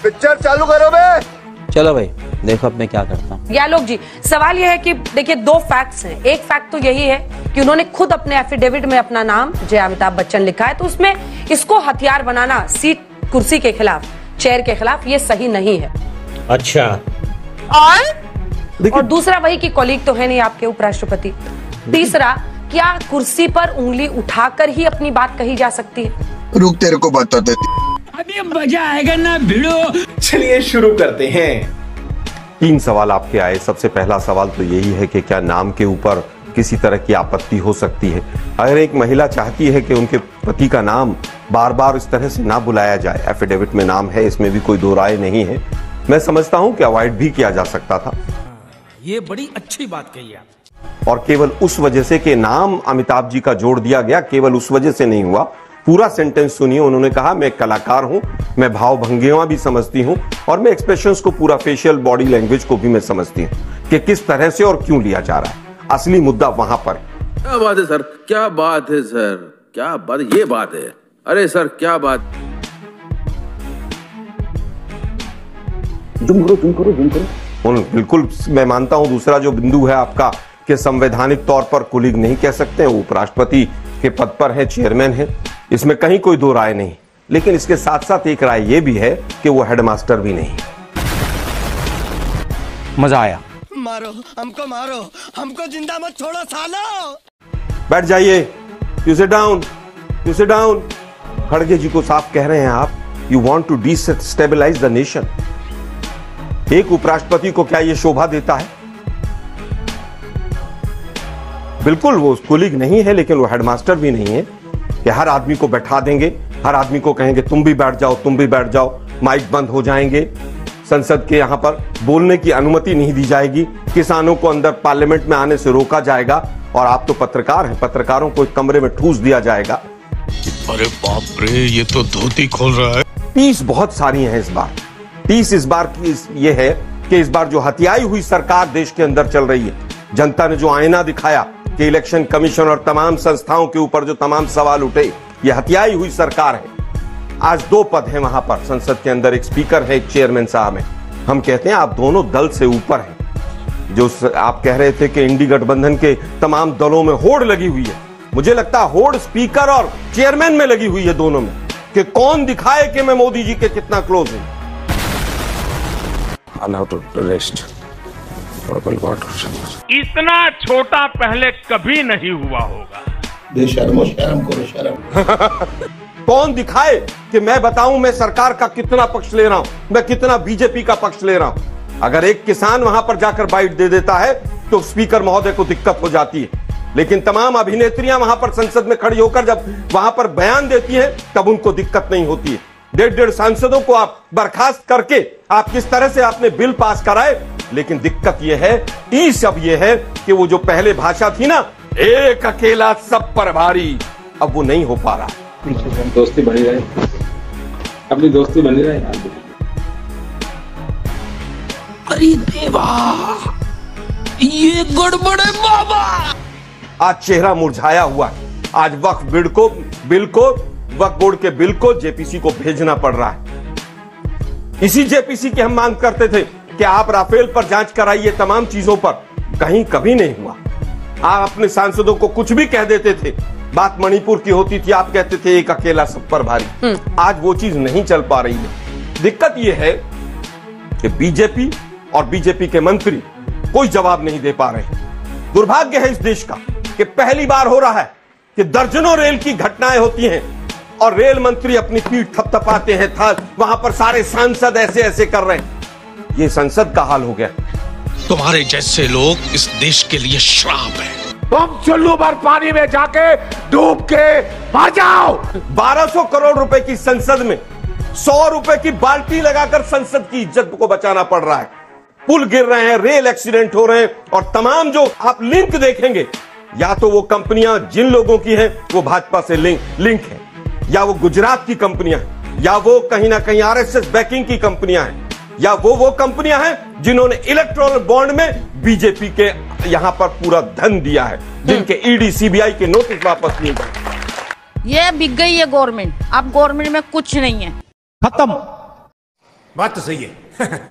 Picture चालू करो बे। चलो भाई देखो अब मैं क्या करता हूँ। यालोक जी, सवाल यह है कि देखिए दो फैक्ट्स हैं। एक फैक्ट तो यही है कि उन्होंने खुद अपने एफिडेविट में अपना नाम जय अमिताभ बच्चन लिखा है, तो उसमें इसको हथियार बनाना सीट कुर्सी के खिलाफ, चेयर के खिलाफ, ये सही नहीं है। अच्छा। और दूसरा वही कि कॉलीग तो है नहीं आपके उपराष्ट्रपति। तीसरा, क्या कुर्सी पर उंगली उठाकर ही अपनी बात कही जा सकती है? रुक तेरे को बता देती। अभी मजा आएगा ना भिड़ो। चलिए शुरू करते हैं। 3 सवाल आपके आए। सबसे पहला सवाल तो यही है कि क्या नाम के ऊपर किसी तरह की आपत्ति हो सकती है? अगर एक महिला चाहती है कि उनके पति का नाम बार बार इस तरह से ना बुलाया जाए, एफिडेविट में नाम है, इसमें भी कोई दो राय नहीं है, मैं समझता हूं कि अवॉइड भी किया जा सकता था। ये बड़ी अच्छी बात कही आप। और केवल उस वजह से कि नाम अमिताभ जी का जोड़ दिया गया, केवल उस वजह से नहीं हुआ। पूरा सेंटेंस सुनिए। उन्होंने कहा मैं कलाकार हूं, मैं भाव भंगिमा भी समझती हूं और मैं एक्सप्रेशंस को, पूरा फेशियल बॉडी लैंग्वेज को भी मैं समझती हूं कि किस तरह से और क्यों लिया जा रहा है। असली मुद्दा वहां पर। क्या बात है सर, क्या बात है सर, क्या बात, ये बात है। अरे सर क्या बात। जुम करो। बिल्कुल मैं मानता हूं। दूसरा जो बिंदु है आपका कि संवैधानिक तौर पर कुलीग नहीं कह सकते हैं, उपराष्ट्रपति के पद पर है, चेयरमैन है, इसमें कहीं कोई दो राय नहीं। लेकिन इसके साथ साथ एक राय यह भी है कि वो हेडमास्टर भी नहीं। मजा आया। मारो हमको जिंदा मत छोड़ो सालो। बैठ जाइए। You sit down, you sit down. खड़गे जी को साफ कह रहे हैं आप, you want to destabilise the nation. एक उपराष्ट्रपति को क्या यह शोभा देता है? बिल्कुल वो कुलीग नहीं है, लेकिन वो हेडमास्टर भी नहीं है कि हर आदमी को बैठा देंगे, हर आदमी को कहेंगे तुम भी बैठ जाओ, तुम भी बैठ जाओ, माइक बंद हो जाएंगे, संसद के यहां पर बोलने की अनुमति नहीं दी जाएगी, किसानों को अंदर पार्लियामेंट में आने से रोका जाएगा और आप तो पत्रकार हैं, पत्रकारों को एक कमरे में ठूस दिया जाएगा। अरे बाप रे, ये तो धोती खोल रहा है। 30 बहुत सारी हैं इस बार। 30 इस बार की ये है कि इस बार जो हथियाई हुई सरकार देश के अंदर चल रही है, जनता ने जो आईना दिखाया कि इलेक्शन कमीशन और तमाम संस्थाओं के ऊपर जो तमाम सवाल उठे, ये हथियाई हुई सरकार है। आज 2 पद हैं वहां पर संसद के अंदर, एक स्पीकर है, एक चेयरमैन साहब है। हम कहते हैं आप दोनों दल से ऊपर हैं। जो आप कह रहे थे कि इंडी गठबंधन के तमाम दलों में होड़ लगी हुई है, मुझे लगता है होड़ स्पीकर और चेयरमैन में लगी हुई है, दोनों में, कि कौन दिखाए कि मैं मोदी जी के कितना क्लोज हूं। इतना छोटा पहले कभी नहीं हुआ होगा। शर्म करो। कौन दिखाए कि मैं बताऊं मैं सरकार का कितना पक्ष ले रहा हूं, मैं कितना बीजेपी का पक्ष ले रहा हूं। अगर एक किसान वहां पर जाकर बाइट दे देता है तो स्पीकर महोदय को दिक्कत हो जाती है, लेकिन तमाम अभिनेत्रियां वहां पर संसद में खड़ी होकर जब वहां पर बयान देती हैं तब उनको दिक्कत नहीं होती है। 1.5 सांसदों को आप बर्खास्त करके आप किस तरह से आपने बिल पास कराए, लेकिन दिक्कत यह है, ईस अब यह है कि वो जो pहले भाषा थी ना, एक अकेला सब पर भारी, अब वो नहीं हो पा रहा। दोस्ती बनी रहे, अपनी दोस्ती बनी रहे। अरे देवा, ये गड़बड़ है बाबा। आज चेहरा मुरझाया हुआ है। आज वक्फ बोर्ड के बिल को जेपीसी को भेजना पड़ रहा है। इसी जेपीसी की हम मांग करते थे कि आप राफेल पर जांच कराइए, तमाम चीजों पर, कहीं कभी नहीं हुआ। आप अपने सांसदों को कुछ भी कह देते थे। बात मणिपुर की होती थी, आप कहते थे एक अकेला सब पर भारी। आज वो चीज नहीं चल पा रही है। दिक्कत यह है कि बीजेपी और बीजेपी के मंत्री कोई जवाब नहीं दे पा रहे। दुर्भाग्य है इस देश का कि पहली बार हो रहा है कि दर्जनों रेल की घटनाएं होती हैं और रेल मंत्री अपनी पीठ थपथपाते हैं, वहां पर सारे सांसद ऐसे ऐसे कर रहे हैं। ये संसद का हाल हो गया। तुम्हारे जैसे लोग इस देश के लिए श्राप है। तुम चुल्लू भर पानी में जाके डूब के मर जाओ। 1200 करोड़ रुपए की संसद में 100 रुपए की बाल्टी लगाकर संसद की इज्जत को बचाना पड़ रहा है। पुल गिर रहे हैं, रेल एक्सीडेंट हो रहे हैं और तमाम जो आप लिंक देखेंगे, या तो वो कंपनियां जिन लोगों की हैं वो भाजपा से लिंक है, या वो गुजरात की कंपनियां हैं, या वो कहीं ना कहीं आरएसएस बैकिंग की कंपनियां हैं, या वो कंपनियां हैं जिन्होंने इलेक्टोरल बॉन्ड में बीजेपी के यहां पर पूरा धन दिया है, जिनके ईडी सीबीआई के नोटिस वापस नहीं गए। ये बिक गई है गवर्नमेंट। अब गवर्नमेंट में कुछ नहीं है, खत्म। बात तो सही है